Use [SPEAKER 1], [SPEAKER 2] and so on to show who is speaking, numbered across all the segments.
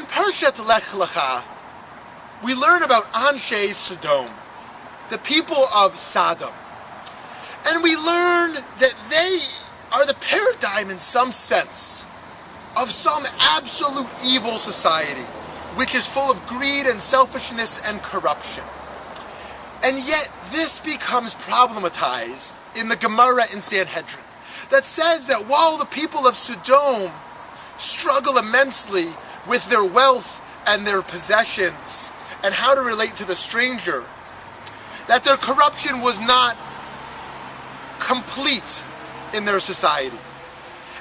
[SPEAKER 1] Parshat Lecha, we learn about Anshe Sodom, the people of Sodom. And we learn that they are the paradigm in some sense of some absolute evil society, which is full of greed and selfishness and corruption. And yet this becomes problematized in the Gemara in Sanhedrin, that says that while the people of Sodom struggle immensely with their wealth and their possessions and how to relate to the stranger, that their corruption was not complete in their society.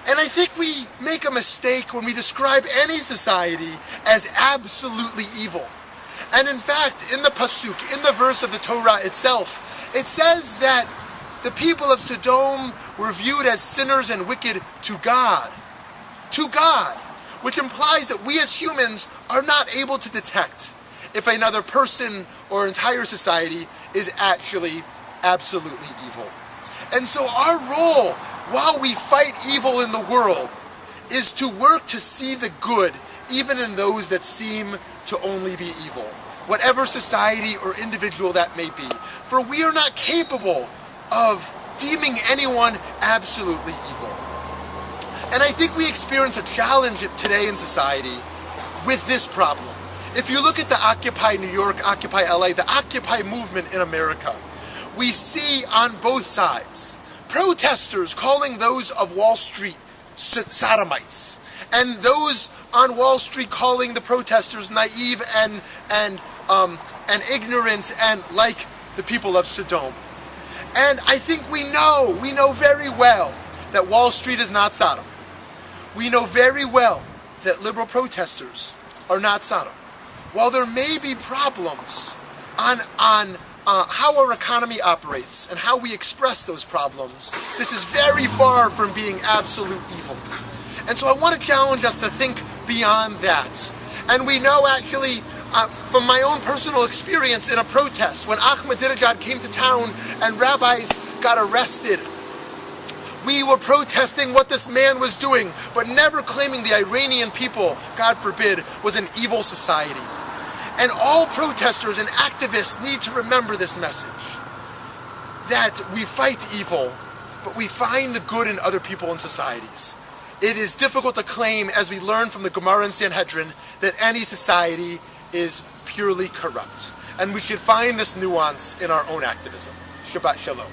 [SPEAKER 1] And I think we make a mistake when we describe any society as absolutely evil. And in fact, in the pasuk, in the verse of the Torah itself, it says that the people of Sodom were viewed as sinners and wicked to God. To God. Which implies that we as humans are not able to detect if another person or entire society is actually absolutely evil. And so our role, while we fight evil in the world, is to work to see the good even in those that seem to only be evil, whatever society or individual that may be. For we are not capable of deeming anyone absolutely evil. And I think we experience a challenge today in society with this problem. If you look at the Occupy New York, Occupy LA, the Occupy movement in America, we see on both sides protesters calling those of Wall Street sodomites, and those on Wall Street calling the protesters naive and ignorant and like the people of Sodom. And I think we know very well that Wall Street is not Sodom. We know very well that liberal protesters are not Sodom. While there may be problems on how our economy operates and how we express those problems, this is very far from being absolute evil. And so I want to challenge us to think beyond that. And we know actually from my own personal experience in a protest, when Ahmadinejad came to town and rabbis got arrested, we were protesting what this man was doing, but never claiming the Iranian people, God forbid, was an evil society. And all protesters and activists need to remember this message, that we fight evil, but we find the good in other people and societies. It is difficult to claim, as we learn from the Gemara and Sanhedrin, that any society is purely corrupt. And we should find this nuance in our own activism. Shabbat Shalom.